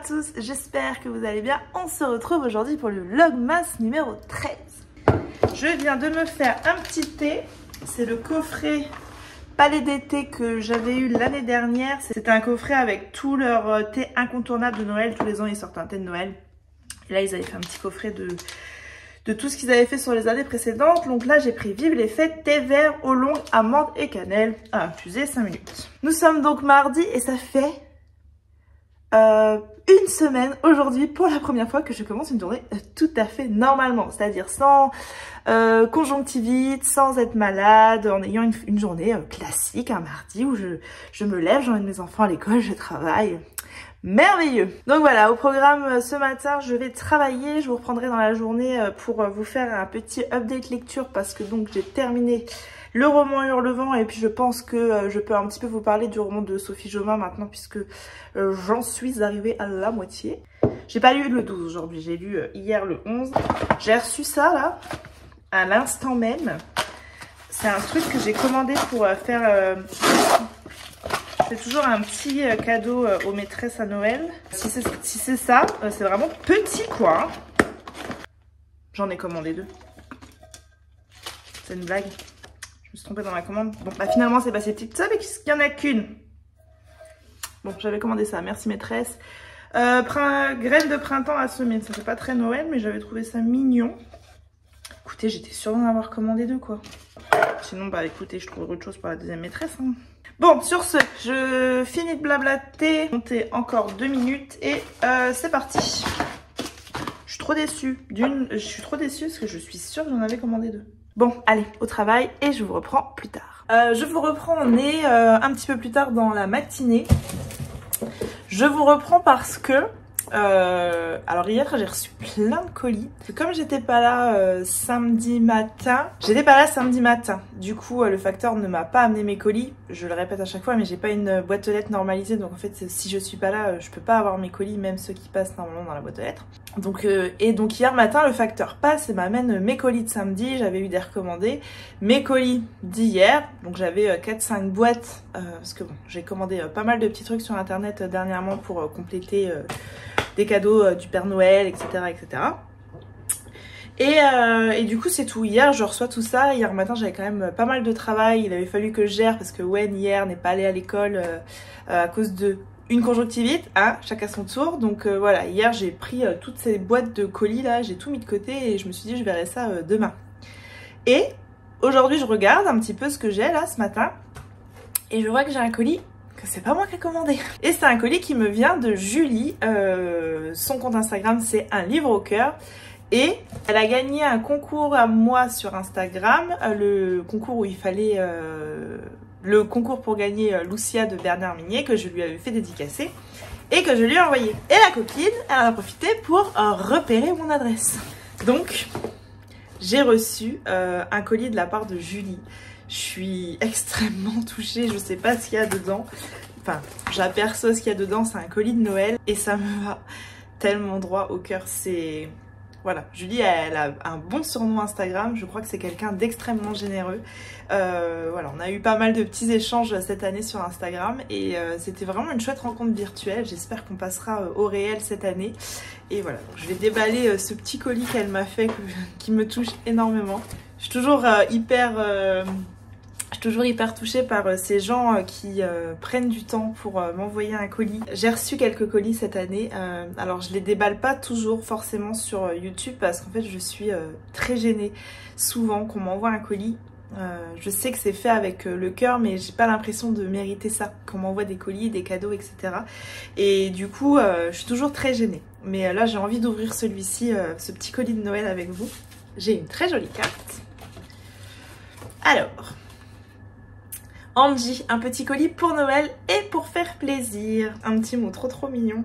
tous, j'espère que vous allez bien. On se retrouve aujourd'hui pour le Vlogmas numéro 13. Je viens de me faire un petit thé. C'est le coffret Palais d'été que j'avais eu l'année dernière. C'était un coffret avec tous leurs thés incontournables de Noël. Tous les ans, ils sortent un thé de Noël. Et là, ils avaient fait un petit coffret de tout ce qu'ils avaient fait sur les années précédentes. Donc là, j'ai pris Vive les fêtes, thé vert, oolong, amande et cannelle à infuser 5 minutes. Nous sommes donc mardi et ça fait une semaine aujourd'hui pour la première fois que je commence une journée tout à fait normalement. C'est-à-dire sans conjonctivite, sans être malade, en ayant une journée classique, un mardi où je me lève, j'emmène mes enfants à l'école, je travaille. Merveilleux. Donc voilà, au programme ce matin, je vais travailler. Je vous reprendrai dans la journée pour vous faire un petit update lecture parce que donc j'ai terminé le roman Hurlevent et puis je pense que je peux un petit peu vous parler du roman de Sophie Jomain maintenant puisque j'en suis arrivée à la moitié. J'ai pas lu le 12 aujourd'hui, j'ai lu hier le 11. J'ai reçu ça là, à l'instant même. C'est un truc que j'ai commandé pour faire... C'est toujours un petit cadeau aux maîtresses à Noël. Si c'est ça, c'est vraiment petit quoi. J'en ai commandé 2. C'est une blague. Je me suis trompée dans la commande. Bon, bah finalement c'est passé petite ça, mais qu'il n'y en a qu'une. Bon, j'avais commandé ça. Merci maîtresse. Graines de printemps à semer. Ça fait pas très Noël, mais j'avais trouvé ça mignon. Écoutez, j'étais sûre d'en avoir commandé 2 quoi. Sinon, bah écoutez, je trouverai autre chose pour la deuxième maîtresse. Hein. Bon, sur ce, je finis de blablater. Comptez encore 2 minutes et c'est parti. Je suis trop déçue. Je suis trop déçue parce que je suis sûre que j'en avais commandé 2. Bon, allez, au travail et je vous reprends plus tard. Je vous reprends, on est un petit peu plus tard dans la matinée. Je vous reprends parce que... alors hier j'ai reçu plein de colis. Comme j'étais pas là samedi matin, du coup le facteur ne m'a pas amené mes colis. Je le répète à chaque fois, mais j'ai pas une boîte aux lettres normalisée, donc en fait si je suis pas là, je peux pas avoir mes colis, même ceux qui passent normalement dans la boîte aux lettres. Donc donc hier matin le facteur passe et m'amène mes colis de samedi. J'avais eu des recommandés, mes colis d'hier, donc j'avais 4-5 boîtes parce que bon, j'ai commandé pas mal de petits trucs sur internet dernièrement pour compléter des cadeaux du Père Noël, etc. etc. Et du coup c'est tout. Hier je reçois tout ça. Hier matin j'avais quand même pas mal de travail. Il avait fallu que je gère parce que Wen hier n'est pas allé à l'école à cause de une conjonctivite. Hein, chacun son tour. Donc voilà, hier j'ai pris toutes ces boîtes de colis là. J'ai tout mis de côté et je me suis dit je verrai ça demain. Et aujourd'hui je regarde un petit peu ce que j'ai là ce matin. Et je vois que j'ai un colis que c'est pas moi qui ai commandé. Et c'est un colis qui me vient de Julie. Son compte Instagram c'est un livre au cœur. Et elle a gagné un concours à moi sur Instagram. Le concours où il fallait... le concours pour gagner Lucia de Bernard Minier que je lui avais fait dédicacer. Et que je lui ai envoyé. Et la copine, elle en a profité pour repérer mon adresse. Donc, j'ai reçu un colis de la part de Julie. Je suis extrêmement touchée, je sais pas ce qu'il y a dedans. Enfin, j'aperçois ce qu'il y a dedans, c'est un colis de Noël et ça me va tellement droit au cœur. C'est... Voilà, Julie, elle a un bon surnom Instagram, je crois que c'est quelqu'un d'extrêmement généreux. Voilà, on a eu pas mal de petits échanges cette année sur Instagram et c'était vraiment une chouette rencontre virtuelle. J'espère qu'on passera au réel cette année. Et voilà, donc je vais déballer ce petit colis qu'elle m'a fait qui me touche énormément. Je suis toujours hyper touchée par ces gens qui prennent du temps pour m'envoyer un colis. J'ai reçu quelques colis cette année. Alors je les déballe pas toujours forcément sur YouTube parce qu'en fait je suis très gênée souvent qu'on m'envoie un colis. Je sais que c'est fait avec le cœur mais j'ai pas l'impression de mériter ça, qu'on m'envoie des colis, des cadeaux, etc. Et du coup je suis toujours très gênée. Mais là j'ai envie d'ouvrir celui-ci, ce petit colis de Noël avec vous. J'ai une très jolie carte. Alors... Angie, un petit colis pour Noël et pour faire plaisir. Un petit mot trop mignon.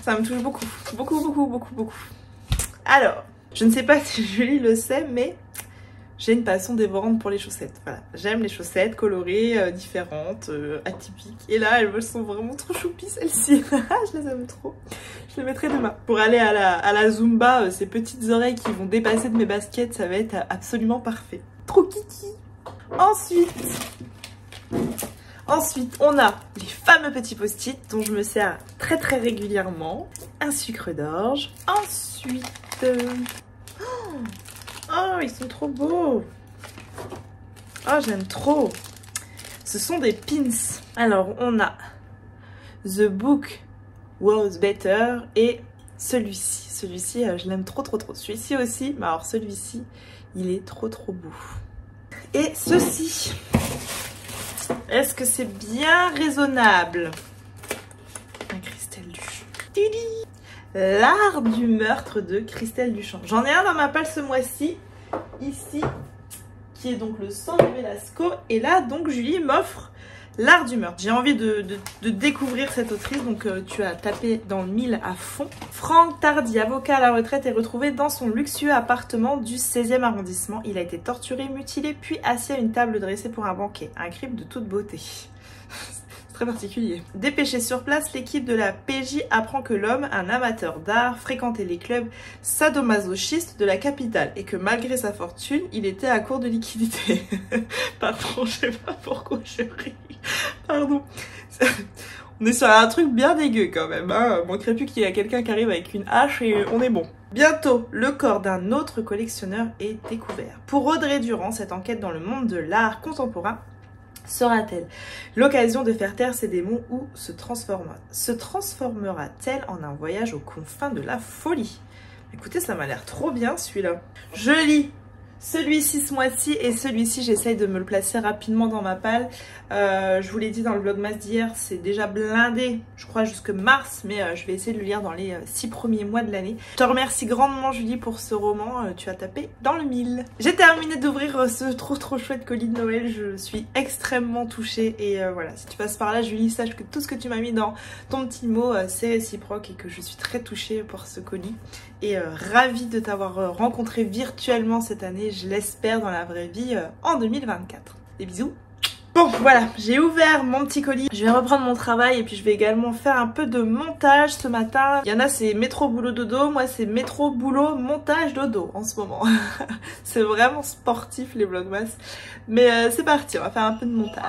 Ça me touche beaucoup, beaucoup. Alors, je ne sais pas si Julie le sait, mais j'ai une passion dévorante pour les chaussettes. Voilà, j'aime les chaussettes colorées, différentes, atypiques. Et là, elles me sont vraiment trop choupies celles-ci. Je les aime trop. Je les mettrai demain. Pour aller à la Zumba, ces petites oreilles qui vont dépasser de mes baskets, ça va être absolument parfait. Trop kiki. Ensuite, Ensuite, on a les fameux petits post-it dont je me sers très régulièrement. Un sucre d'orge. Ensuite... Oh, ils sont trop beaux. Oh, j'aime trop. Ce sont des pins. Alors, on a The Book Was Better et celui-ci. Celui-ci, je l'aime trop. Celui-ci aussi, mais alors celui-ci, il est trop beau. Et ceci. Est-ce que c'est bien raisonnable? Un Christelle Duchamp. L'art du meurtre de Christelle Duchamp. J'en ai un dans ma palle ce mois-ci. Ici. Qui est donc le sang de Velasco. Et là, donc, Julie m'offre l'art du meurtre. J'ai envie de découvrir cette autrice. Donc, tu as tapé dans le mille à fond. Franck Tardy, avocat à la retraite, est retrouvé dans son luxueux appartement du 16e arrondissement. Il a été torturé, mutilé, puis assis à une table dressée pour un banquet. Un crime de toute beauté. Très particulier. Dépêché sur place, l'équipe de la PJ apprend que l'homme, un amateur d'art, fréquentait les clubs sadomasochistes de la capitale et que malgré sa fortune, il était à court de liquidité. Pardon, je sais pas pourquoi je ris. Pardon. On est sur un truc bien dégueu quand même. Hein. Manquerait plus qu'il y ait quelqu'un qui arrive avec une hache et on est bon. Bientôt, le corps d'un autre collectionneur est découvert. Pour Audrey Durand, cette enquête dans le monde de l'art contemporain sera-t-elle l'occasion de faire taire ses démons ou se transformera-t-elle en un voyage aux confins de la folie? Écoutez, ça m'a l'air trop bien celui-là. Je lis celui-ci ce mois-ci et celui-ci j'essaye de me le placer rapidement dans ma palle. Je vous l'ai dit dans le vlogmas d'hier, c'est déjà blindé, je crois jusque mars, mais je vais essayer de le lire dans les 6 premiers mois de l'année. Je te remercie grandement Julie pour ce roman, tu as tapé dans le mille. J'ai terminé d'ouvrir ce trop chouette colis de Noël, je suis extrêmement touchée et voilà, si tu passes par là Julie, sache que tout ce que tu m'as mis dans ton petit mot c'est réciproque et que je suis très touchée pour ce colis. Et ravie de t'avoir rencontré virtuellement cette année, je l'espère dans la vraie vie en 2024. Des bisous. Bon voilà, j'ai ouvert mon petit colis, je vais reprendre mon travail et puis je vais également faire un peu de montage ce matin. Il y en a c'est métro boulot dodo, moi c'est métro boulot montage dodo en ce moment. C'est vraiment sportif les vlogmas, mais c'est parti, on va faire un peu de montage.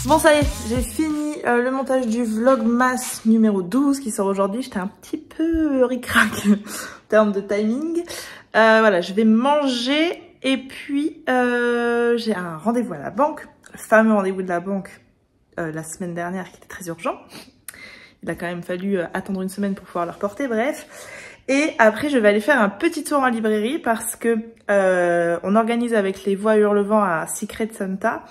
Bon ça y est, j'ai fini le montage du vlogmas numéro 12 qui sort aujourd'hui. J'étais un petit peu ric-rac en termes de timing. Voilà, je vais manger et puis j'ai un rendez-vous à la banque. Le fameux rendez-vous de la banque la semaine dernière qui était très urgent. Il a quand même fallu attendre une semaine pour pouvoir le reporter, bref. Et après, je vais aller faire un petit tour en librairie parce que on organise avec les Voix Hurlevent à Secret Santa.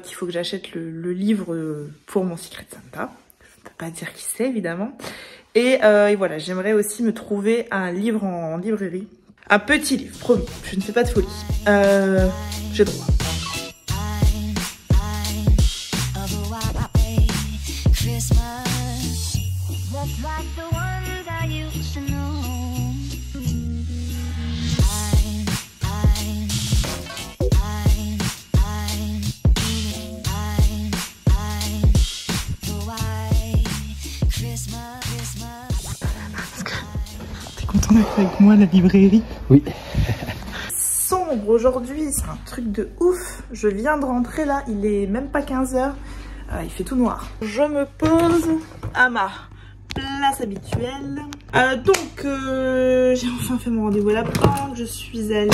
Qu'il faut que j'achète le livre pour mon Secret Santa. Je ne peux pas dire qui c'est évidemment. Et voilà, j'aimerais aussi me trouver un livre en librairie. Un petit livre, promis, je ne fais pas de folie. J'ai droit. Content d'être avec moi à la librairie? Oui. Sombre aujourd'hui, c'est un truc de ouf. Je viens de rentrer là, il est même pas 15 h. Il fait tout noir. Je me pose à ma place habituelle. Donc, j'ai enfin fait mon rendez-vous à la banque. Je suis allée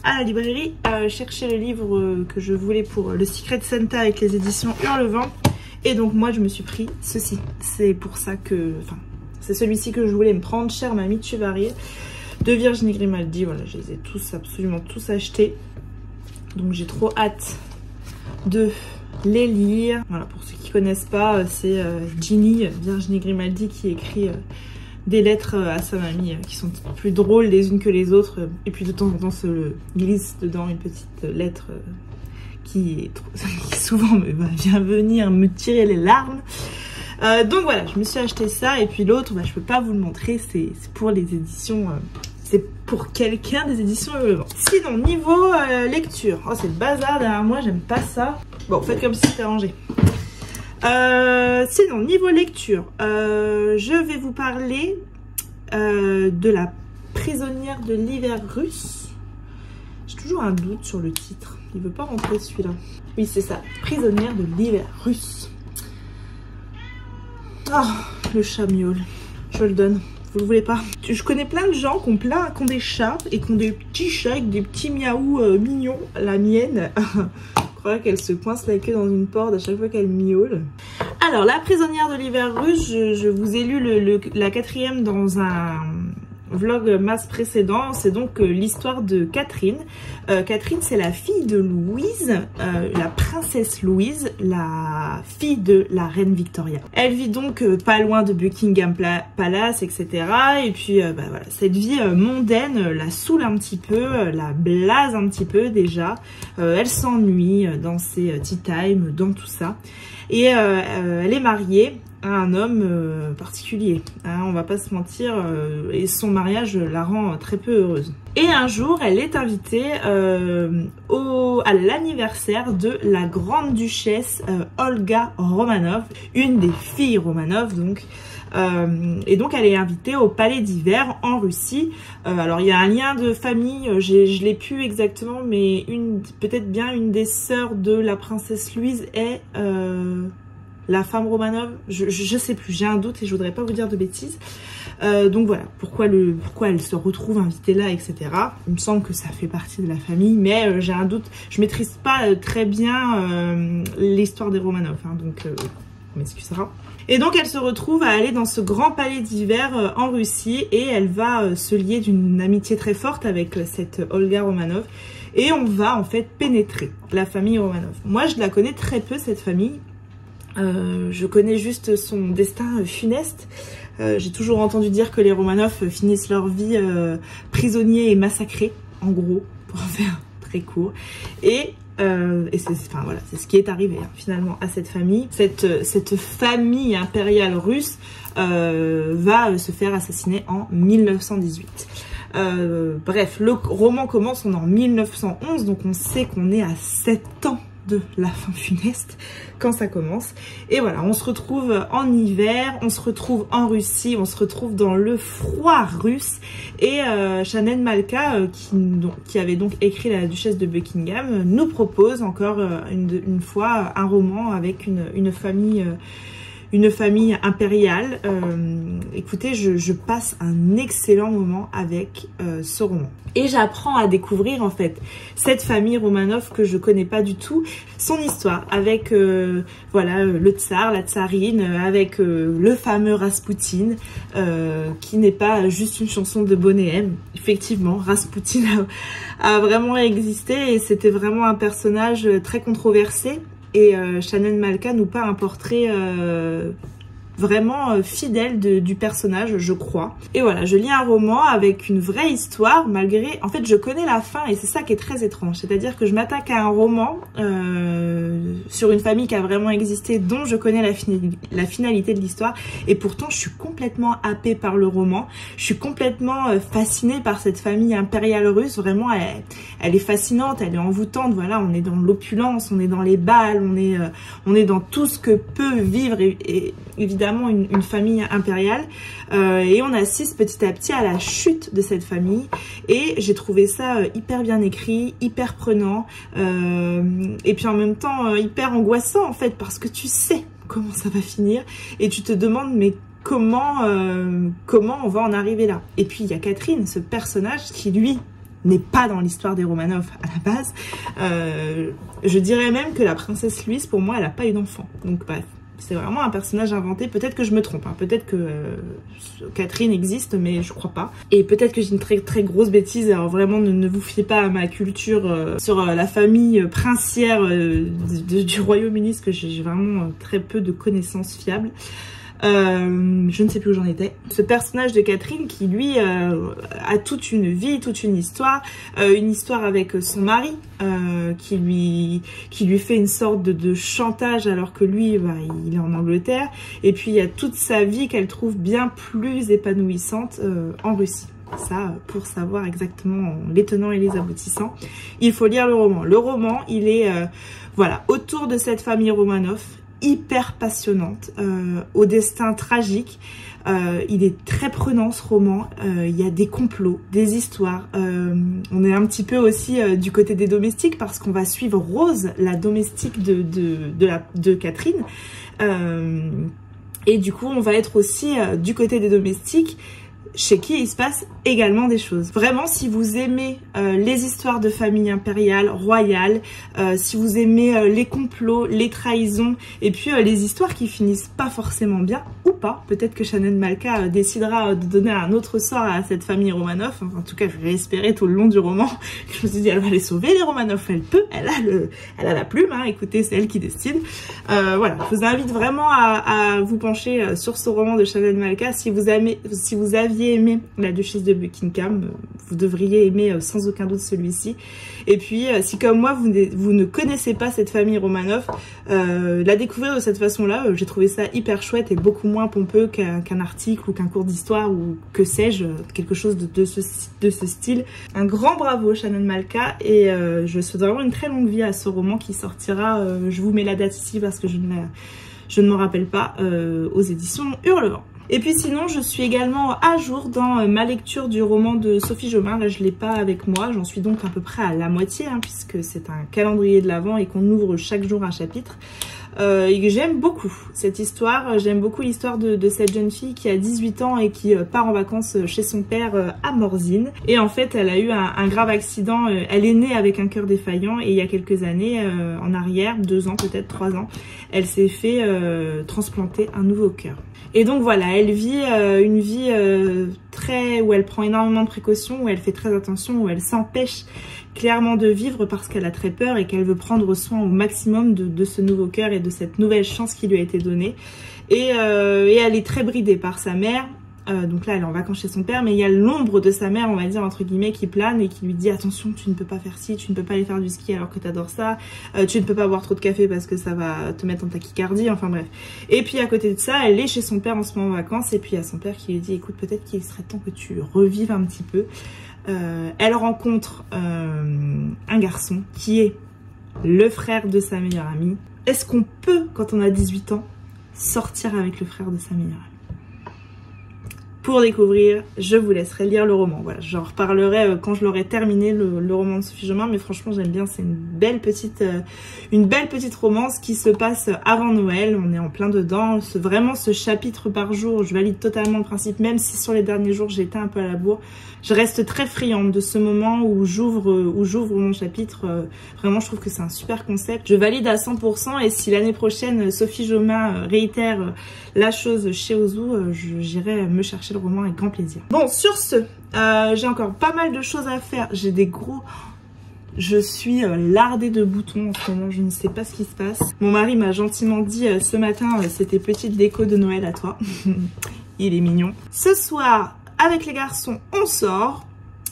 à la librairie chercher le livre que je voulais pour le Secret Santa avec les éditions Hurlevent. Et donc moi, je me suis pris ceci. C'est pour ça que... Enfin, c'est celui-ci que je voulais me prendre, Cher Mamie de Chevalier, de Virginie Grimaldi. Voilà, je les ai tous, absolument tous achetés. Donc j'ai trop hâte de les lire. Voilà, pour ceux qui ne connaissent pas, c'est Ginny, Virginie Grimaldi, qui écrit des lettres à sa mamie qui sont plus drôles les unes que les autres. Et puis de temps en temps se glisse dedans une petite lettre qui souvent vient venir me tirer les larmes. Donc voilà, je me suis acheté ça et puis l'autre, je peux pas vous le montrer, c'est pour les éditions c'est pour quelqu'un des éditions Hurlevent. Sinon, niveau lecture, oh c'est le bazar derrière moi, j'aime pas ça. Bon, faites comme si c'était rangé. Sinon, niveau lecture, je vais vous parler de La prisonnière de l'hiver russe. J'ai toujours un doute sur le titre, il veut pas rentrer celui-là. Oui, c'est ça, Prisonnière de l'hiver russe. Oh, le chat miaule, je le donne. Vous le voulez pas? Je connais plein de gens qui ont des chats et qui ont des petits chats avec des petits miaou mignons. La mienne, je crois qu'elle se coince la queue dans une porte à chaque fois qu'elle miaule. Alors, La prisonnière de l'hiver russe, je vous ai lu la 4e dans un vlog masse précédent. C'est donc l'histoire de Catherine. Catherine, c'est la fille de Louise, la princesse Louise, la fille de la reine Victoria. Elle vit donc pas loin de Buckingham Palace, etc. Et puis bah, voilà, cette vie mondaine la saoule un petit peu, la blase un petit peu déjà. Elle s'ennuie dans ses tea time, dans tout ça. Et elle est mariée à un homme particulier, hein, on va pas se mentir, et son mariage la rend très peu heureuse. Et un jour, elle est invitée à l'anniversaire de la grande duchesse Olga Romanov, une des filles Romanov donc. Et donc elle est invitée au palais d'hiver en Russie. Alors il y a un lien de famille, je l'ai plus exactement, mais peut-être bien une des sœurs de la princesse Louise est la femme Romanov, je sais plus, j'ai un doute et je voudrais pas vous dire de bêtises. Donc voilà, pourquoi elle se retrouve invitée là, etc. Il me semble que ça fait partie de la famille, mais j'ai un doute, je maîtrise pas très bien l'histoire des Romanov, hein, donc on m'excusera. Et donc elle se retrouve à aller dans ce grand palais d'hiver en Russie et elle va se lier d'une amitié très forte avec cette Olga Romanov. Et on va en fait pénétrer la famille Romanov. Moi je la connais très peu cette famille. Je connais juste son destin funeste. J'ai toujours entendu dire que les Romanov finissent leur vie prisonniers et massacrés, en gros, pour en faire très court. Et c'est voilà, c'est ce qui est arrivé hein, finalement à cette famille. Cette famille impériale russe va se faire assassiner en 1918. Bref, le roman commence, on est en 1911, donc on sait qu'on est à 7 ans de la fin funeste quand ça commence. Et voilà, on se retrouve en hiver, on se retrouve en Russie, on se retrouve dans le froid russe. Et Shannon Malka, qui avait donc écrit La Duchesse de Buckingham, nous propose encore une fois un roman avec une famille impériale. Écoutez, je passe un excellent moment avec ce roman. Et j'apprends à découvrir en fait cette famille Romanov que je connais pas du tout, son histoire avec voilà le tsar, la tsarine, avec le fameux Raspoutine, qui n'est pas juste une chanson de Boney M. Effectivement, Raspoutine a vraiment existé et c'était vraiment un personnage très controversé. Et Shannon Malka nous peint un portrait vraiment fidèle du personnage, je crois. Et voilà, je lis un roman avec une vraie histoire, malgré... En fait, je connais la fin et c'est ça qui est très étrange. C'est-à-dire que je m'attaque à un roman sur une famille qui a vraiment existé, dont je connais la finalité de l'histoire. Et pourtant, je suis complètement happée par le roman. Je suis complètement fascinée par cette famille impériale russe. Vraiment, elle est fascinante, elle est envoûtante. Voilà, on est dans l'opulence, on est dans les balles, on est dans tout ce que peut vivre et évidemment une famille impériale, et on assiste petit à petit à la chute de cette famille. Et j'ai trouvé ça hyper bien écrit, hyper prenant, et puis en même temps hyper angoissant en fait, parce que tu sais comment ça va finir et tu te demandes mais comment on va en arriver là. Et puis il y a Catherine, ce personnage qui lui n'est pas dans l'histoire des Romanov à la base. Je dirais même que la princesse Louise, pour moi, elle n'a pas eu d'enfant. Donc bref, c'est vraiment un personnage inventé. Peut-être que je me trompe, hein. Peut-être que Catherine existe, mais je crois pas. Et peut-être que j'ai une très très grosse bêtise. Alors vraiment, ne vous fiez pas à ma culture sur la famille princière du Royaume-Uni, parce que j'ai vraiment très peu de connaissances fiables. Je ne sais plus où j'en étais. Ce personnage de Catherine qui lui a toute une vie, toute une histoire avec son mari qui lui fait une sorte de chantage alors que lui il est en Angleterre, et puis il y a toute sa vie qu'elle trouve bien plus épanouissante en Russie. ça pour savoir exactement les tenants et les aboutissants, il faut lire le roman. Le roman, il est voilà, autour de cette famille Romanov, hyper passionnante, au destin tragique. Il est très prenant ce roman, il y a des complots, des histoires, on est un petit peu aussi du côté des domestiques parce qu'on va suivre Rose, la domestique de Catherine, et du coup on va être aussi du côté des domestiques chez qui il se passe également des choses. Vraiment, si vous aimez les histoires de famille impériale, royale, si vous aimez les complots, les trahisons, et puis les histoires qui finissent pas forcément bien, ou pas, peut-être que Shannon Malka décidera de donner un autre sort à cette famille Romanov, enfin, en tout cas je l'ai espéré tout le long du roman, je me suis dit elle va les sauver les Romanov, elle peut, elle a la plume, hein, écoutez, c'est elle qui décide. Voilà, je vous invite vraiment à vous pencher sur ce roman de Shannon Malka. Si vous aviez aimé La Duchesse de Buckingham, vous devriez aimer sans aucun doute celui-ci. Et puis si comme moi vous ne connaissez pas cette famille Romanov, la découvrir de cette façon-là, j'ai trouvé ça hyper chouette et beaucoup moins pompeux qu'un article ou qu'un cours d'histoire ou que sais-je, quelque chose de ce style. Un grand bravo Shannon Malka, et je souhaite vraiment une très longue vie à ce roman qui sortira, je vous mets la date ici parce que je ne me rappelle pas, aux éditions Hurlevent. Et puis sinon, je suis également à jour dans ma lecture du roman de Sophie Jomain. Là, je ne l'ai pas avec moi. J'en suis donc à peu près à la moitié, hein, puisque c'est un calendrier de l'Avent et qu'on ouvre chaque jour un chapitre. Et j'aime beaucoup cette histoire. J'aime beaucoup l'histoire de cette jeune fille qui a 18 ans et qui part en vacances chez son père à Morzine. Et en fait, elle a eu un grave accident. Elle est née avec un cœur défaillant et il y a quelques années, en arrière, 2 ans, peut-être 3 ans, elle s'est fait transplanter un nouveau cœur. Et donc voilà, elle vit une vie où elle prend énormément de précautions, où elle fait très attention, où elle s'empêche clairement de vivre parce qu'elle a très peur et qu'elle veut prendre soin au maximum de ce nouveau cœur et de cette nouvelle chance qui lui a été donnée. Et elle est très bridée par sa mère. Donc là elle est en vacances chez son père, mais il y a l'ombre de sa mère, on va dire entre guillemets, qui plane et qui lui dit attention, tu ne peux pas faire ci, tu ne peux pas aller faire du ski alors que tu adores ça, tu ne peux pas boire trop de café parce que ça va te mettre en tachycardie, enfin bref. Et puis à côté de ça, elle est chez son père en ce moment en vacances, et puis il y a son père qui lui dit écoute, peut-être qu'il serait temps que tu revives un petit peu. Elle rencontre un garçon qui est le frère de sa meilleure amie. Est-ce qu'on peut, quand on a 18 ans, sortir avec le frère de sa meilleure amie? Pour découvrir, je vous laisserai lire le roman. Voilà, j'en reparlerai quand je l'aurai terminé, le roman de Sophie Jomain, mais franchement j'aime bien, c'est une belle petite romance qui se passe avant Noël, on est en plein dedans. Vraiment ce chapitre par jour, je valide totalement le principe, même si sur les derniers jours j'étais un peu à la bourre. Je reste très friande de ce moment où j'ouvre mon chapitre. Vraiment, je trouve que c'est un super concept. Je valide à 100%, et si l'année prochaine Sophie Jomain réitère la chose chez Ozu, j'irai me chercher le roman avec grand plaisir. Bon, sur ce, j'ai encore pas mal de choses à faire. J'ai des gros... Je suis lardée de boutons en ce moment, je ne sais pas ce qui se passe. Mon mari m'a gentiment dit ce matin, c'était petite déco de Noël à toi. Il est mignon. Ce soir, avec les garçons, on sort.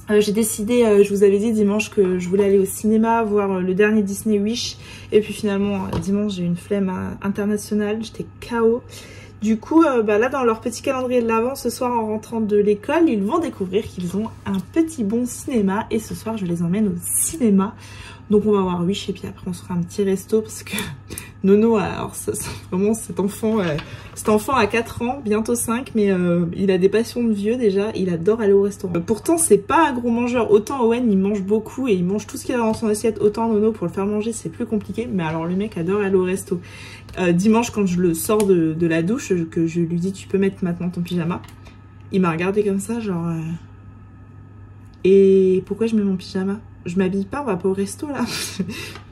J'ai décidé, je vous avais dit dimanche que je voulais aller au cinéma voir le dernier Disney Wish. Et puis finalement, dimanche, j'ai eu une flemme internationale, j'étais KO. Du coup, là dans leur petit calendrier de l'Avent, ce soir en rentrant de l'école, ils vont découvrir qu'ils ont un petit bon cinéma. Et ce soir, je les emmène au cinéma. Donc on va voir Wish et puis après on se fera un petit resto parce que Nono, alors vraiment cet enfant a 4 ans, bientôt 5, mais il a des passions de vieux déjà, il adore aller au restaurant. Pourtant c'est pas un gros mangeur, autant Owen il mange beaucoup et il mange tout ce qu'il a dans son assiette, autant Nono pour le faire manger c'est plus compliqué, mais alors le mec adore aller au resto. Dimanche quand je le sors de la douche, que je lui dis tu peux mettre maintenant ton pyjama, il m'a regardé comme ça genre et pourquoi je mets mon pyjama? Je m'habille pas, on va pas au resto là.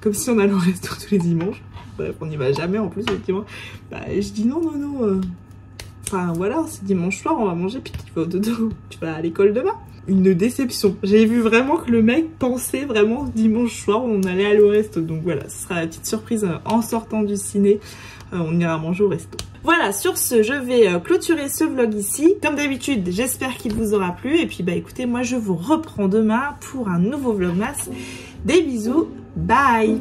Comme si on allait au resto tous les dimanches. Bref, on n'y va jamais en plus effectivement. Bah, je dis non. Enfin voilà, c'est dimanche soir, on va manger puis tu vas au dodo. Tu vas à l'école demain. Une déception. J'ai vu vraiment que le mec pensait vraiment dimanche soir on allait aller au resto. Donc voilà, ce sera la petite surprise en sortant du ciné. On ira manger au resto. Voilà, sur ce, je vais clôturer ce vlog ici. Comme d'habitude, j'espère qu'il vous aura plu. Et puis, bah écoutez, moi je vous reprends demain pour un nouveau vlogmas. Des bisous, bye!